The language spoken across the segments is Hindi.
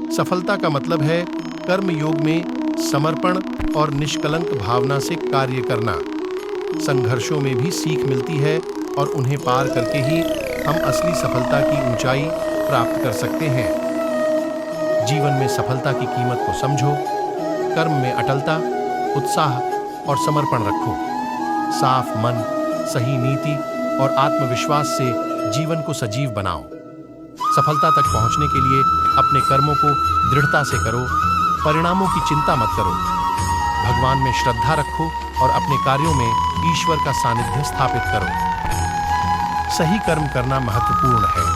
सफलता का मतलब है कर्म योग में समर्पण और निष्कलंक भावना से कार्य करना। संघर्षों में भी सीख मिलती है और उन्हें पार करके ही हम असली सफलता की ऊंचाई प्राप्त कर सकते हैं। जीवन में सफलता की कीमत को समझो। कर्म में अटलता, उत्साह और समर्पण रखो। साफ मन, सही नीति और आत्मविश्वास से जीवन को सजीव बनाओ। सफलता तक पहुंचने के लिए अपने कर्मों को दृढ़ता से करो, परिणामों की चिंता मत करो। भगवान में श्रद्धा रखो और अपने कार्यों में ईश्वर का सानिध्य स्थापित करो। सही कर्म करना महत्वपूर्ण है।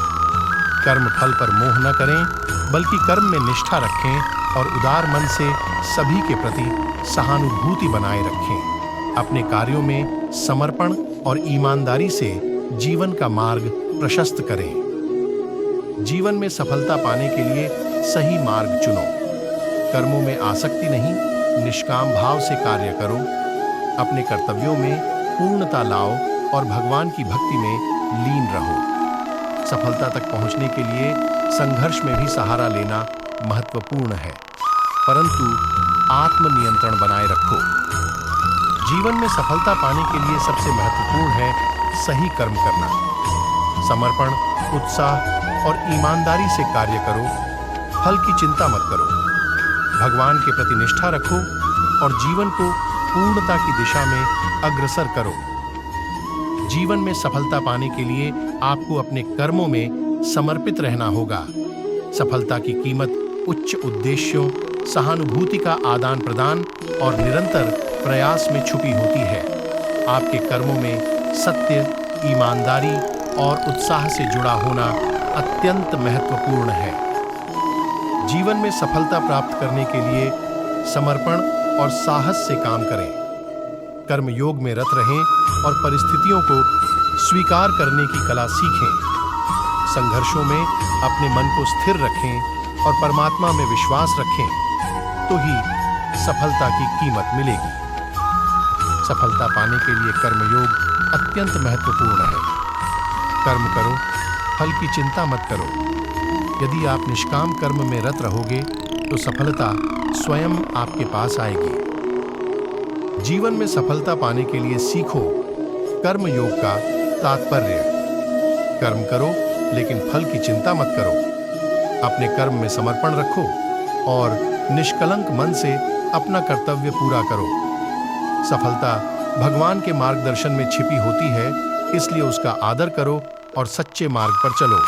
कर्म फल पर मोह न करें, बल्कि कर्म में निष्ठा रखें और उदार मन से सभी के प्रति सहानुभूति बनाए रखें। अपने कार्यों में समर्पण और ईमानदारी से जीवन का मार्ग प्रशस्त करें। जीवन में सफलता पाने के लिए सही मार्ग चुनो। कर्मों में आसक्ति नहीं, निष्काम भाव से कार्य करो। अपने कर्तव्यों में पूर्णता लाओ और भगवान की भक्ति में लीन रहो। सफलता तक पहुंचने के लिए संघर्ष में भी सहारा लेना महत्वपूर्ण है, परंतु आत्मनियंत्रण बनाए रखो। जीवन में सफलता पाने के लिए सबसे महत्वपूर्ण है सही कर्म करना। समर्पण, उत्साह और ईमानदारी से कार्य करो। फल की चिंता मत करो। भगवान के प्रति निष्ठा रखो और जीवन को पूर्णता की दिशा में अग्रसर करो। जीवन में सफलता पाने के लिए आपको अपने कर्मों में समर्पित रहना होगा। सफलता की कीमत उच्च उद्देश्यों, सहानुभूति का आदान प्रदान और निरंतर प्रयास में छुपी होती है। आपके कर्मों में सत्य, ईमानदारी और उत्साह से जुड़ा होना अत्यंत महत्वपूर्ण है। जीवन में सफलता प्राप्त करने के लिए समर्पण और साहस से काम करें। कर्म योग में रत रहें और परिस्थितियों को स्वीकार करने की कला सीखें। संघर्षों में अपने मन को स्थिर रखें और परमात्मा में विश्वास रखें, तो ही सफलता की कीमत मिलेगी। सफलता पाने के लिए कर्मयोग अत्यंत महत्वपूर्ण है। कर्म करो, फल की चिंता मत करो। यदि आप निष्काम कर्म में रत रहोगे तो सफलता स्वयं आपके पास आएगी। जीवन में सफलता पाने के लिए सीखो कर्म योग का तात्पर्य। कर्म करो लेकिन फल की चिंता मत करो। अपने कर्म में समर्पण रखो और निष्कलंक मन से अपना कर्तव्य पूरा करो। सफलता भगवान के मार्गदर्शन में छिपी होती है, इसलिए उसका आदर करो और सच्चे मार्ग पर चलो।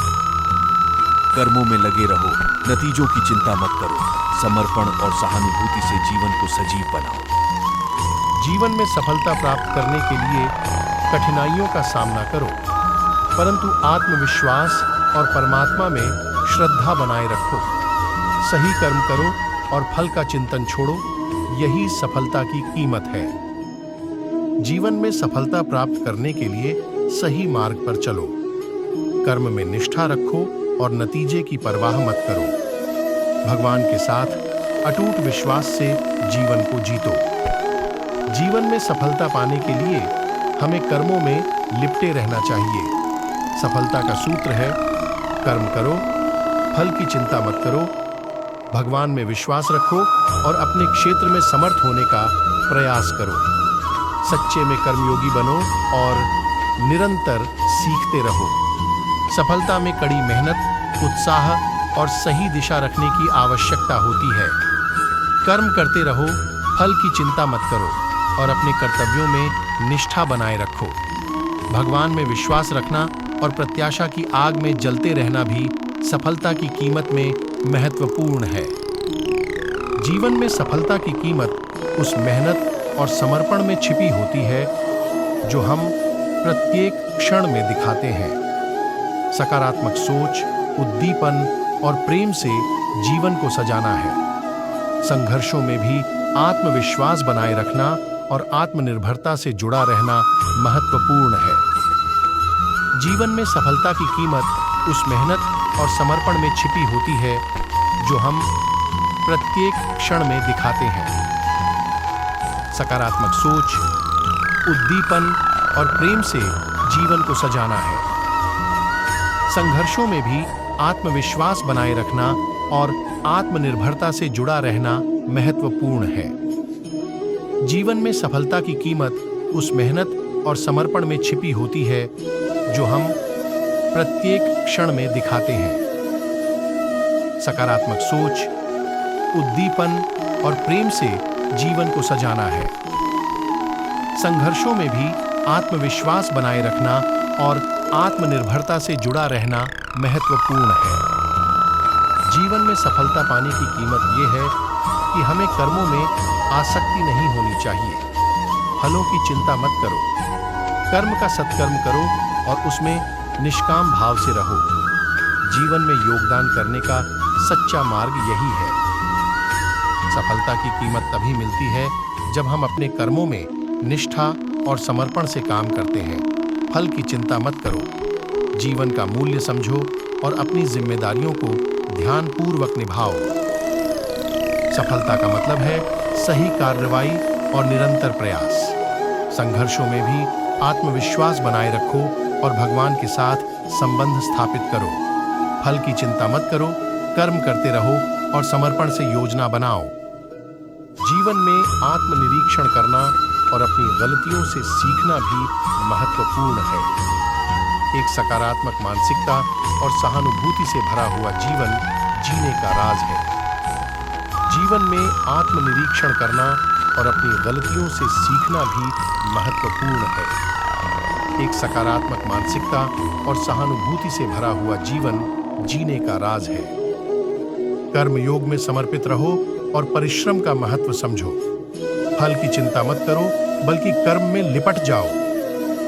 कर्मों में लगे रहो, नतीजों की चिंता मत करो। समर्पण और सहानुभूति से जीवन को सजीव बनाओ। जीवन में सफलता प्राप्त करने के लिए कठिनाइयों का सामना करो, परंतु आत्मविश्वास और परमात्मा में श्रद्धा बनाए रखो। सही कर्म करो और फल का चिंतन छोड़ो, यही सफलता की कीमत है। जीवन में सफलता प्राप्त करने के लिए सही मार्ग पर चलो। कर्म में निष्ठा रखो और नतीजे की परवाह मत करो। भगवान के साथ अटूट विश्वास से जीवन को जीतो। जीवन में सफलता पाने के लिए हमें कर्मों में लिपटे रहना चाहिए। सफलता का सूत्र है कर्म करो, फल की चिंता मत करो, भगवान में विश्वास रखो और अपने क्षेत्र में समर्थ होने का प्रयास करो। सच्चे में कर्मयोगी बनो और निरंतर सीखते रहो। सफलता में कड़ी मेहनत, उत्साह और सही दिशा रखने की आवश्यकता होती है। कर्म करते रहो, फल की चिंता मत करो और अपने कर्तव्यों में निष्ठा बनाए रखो। भगवान में विश्वास रखना और प्रत्याशा की आग में जलते रहना भी सफलता की कीमत में महत्वपूर्ण है। जीवन में सफलता की कीमत उस मेहनत और समर्पण में छिपी होती है जो हम प्रत्येक क्षण में दिखाते हैं। सकारात्मक सोच, उद्दीपन और प्रेम से जीवन को सजाना है। संघर्षों में भी आत्मविश्वास बनाए रखना और आत्मनिर्भरता से जुड़ा रहना महत्वपूर्ण है। जीवन में सफलता की कीमत उस मेहनत और समर्पण में छिपी होती है जो हम प्रत्येक क्षण में दिखाते हैं। सकारात्मक सोच, उद्दीपन और प्रेम से जीवन को सजाना है। संघर्षों में भी आत्मविश्वास बनाए रखना और आत्मनिर्भरता से जुड़ा रहना महत्वपूर्ण है। जीवन में सफलता की कीमत उस मेहनत और समर्पण में छिपी होती है जो हम प्रत्येक क्षण में दिखाते हैं। सकारात्मक सोच, उद्दीपन और प्रेम से जीवन को सजाना है। संघर्षों में भी आत्मविश्वास बनाए रखना और आत्मनिर्भरता से जुड़ा रहना महत्वपूर्ण है। जीवन में सफलता पाने की कीमत यह है कि हमें कर्मों में आसक्ति नहीं होनी चाहिए। फलों की चिंता मत करो, कर्म का सत्कर्म करो और उसमें निष्काम भाव से रहो। जीवन में योगदान करने का सच्चा मार्ग यही है। सफलता की कीमत तभी मिलती है जब हम अपने कर्मों में निष्ठा और समर्पण से काम करते हैं। फल की चिंता मत करो, जीवन का मूल्य समझो और अपनी जिम्मेदारियों को ध्यानपूर्वक निभाओ। सफलता का मतलब है सही कार्रवाई और निरंतर प्रयास। संघर्षों में भी आत्मविश्वास बनाए रखो और भगवान के साथ संबंध स्थापित करो। फल की चिंता मत करो, कर्म करते रहो और समर्पण से योजना बनाओ। जीवन में आत्मनिरीक्षण करना और अपनी गलतियों से सीखना भी महत्वपूर्ण है। एक सकारात्मक मानसिकता और सहानुभूति से भरा हुआ जीवन जीने का राज है। जीवन में आत्मनिरीक्षण करना और अपनी गलतियों से सीखना भी महत्वपूर्ण है। एक सकारात्मक मानसिकता और सहानुभूति से भरा हुआ जीवन जीने का राज है। कर्मयोग में समर्पित रहो और परिश्रम का महत्व समझो। फल की चिंता मत करो, बल्कि कर्म में लिपट जाओ।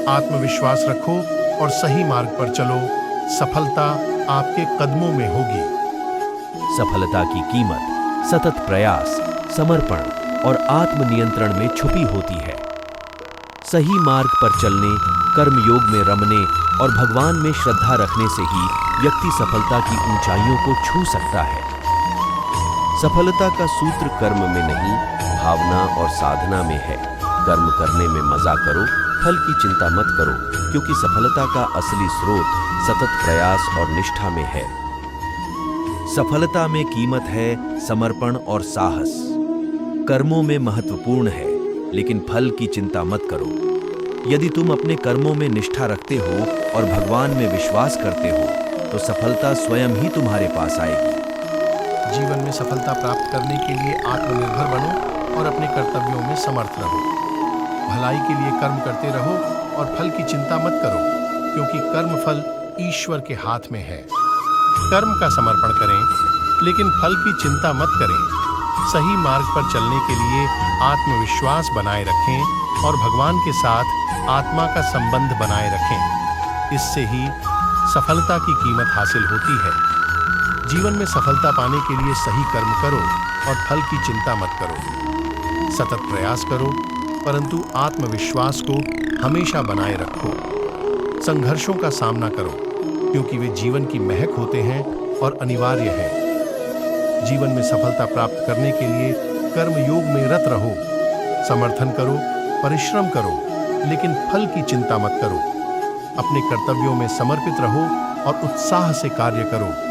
आत्मविश्वास रखो और सही मार्ग पर चलो। सफलता आपके कदमों में होगी। सफलता की कीमत सतत प्रयास, समर्पण और आत्मनियंत्रण में छुपी होती है। सही मार्ग पर चलने, कर्मयोग में रमने और भगवान में श्रद्धा रखने से ही व्यक्ति सफलता की ऊंचाइयों को छू सकता है। सफलता का सूत्र कर्म में नहीं, भावना और साधना में है। कर्म करने में मजा करो, फल की चिंता मत करो, क्योंकि सफलता का असली स्रोत सतत प्रयास और निष्ठा में है। सफलता में कीमत है समर्पण और साहस। कर्मों में महत्वपूर्ण है, लेकिन फल की चिंता मत करो। यदि तुम अपने कर्मों में निष्ठा रखते हो और भगवान में विश्वास करते हो, तो सफलता स्वयं ही तुम्हारे पास आएगी। जीवन में सफलता प्राप्त करने के लिए आत्मनिर्भर बनो और अपने कर्तव्यों में समर्थ रहो। भलाई के लिए कर्म करते रहो और फल की चिंता मत करो, क्योंकि कर्म फल ईश्वर के हाथ में है। कर्म का समर्पण करें, लेकिन फल की चिंता मत करें। सही मार्ग पर चलने के लिए आत्मविश्वास बनाए रखें और भगवान के साथ आत्मा का संबंध बनाए रखें। इससे ही सफलता की कीमत हासिल होती है। जीवन में सफलता पाने के लिए सही कर्म करो और फल की चिंता मत करो। सतत प्रयास करो, परंतु आत्मविश्वास को हमेशा बनाए रखो। संघर्षों का सामना करो, क्योंकि वे जीवन की महक होते हैं और अनिवार्य हैं। जीवन में सफलता प्राप्त करने के लिए कर्मयोग में रत रहो। समर्थन करो, परिश्रम करो, लेकिन फल की चिंता मत करो। अपने कर्तव्यों में समर्पित रहो और उत्साह से कार्य करो।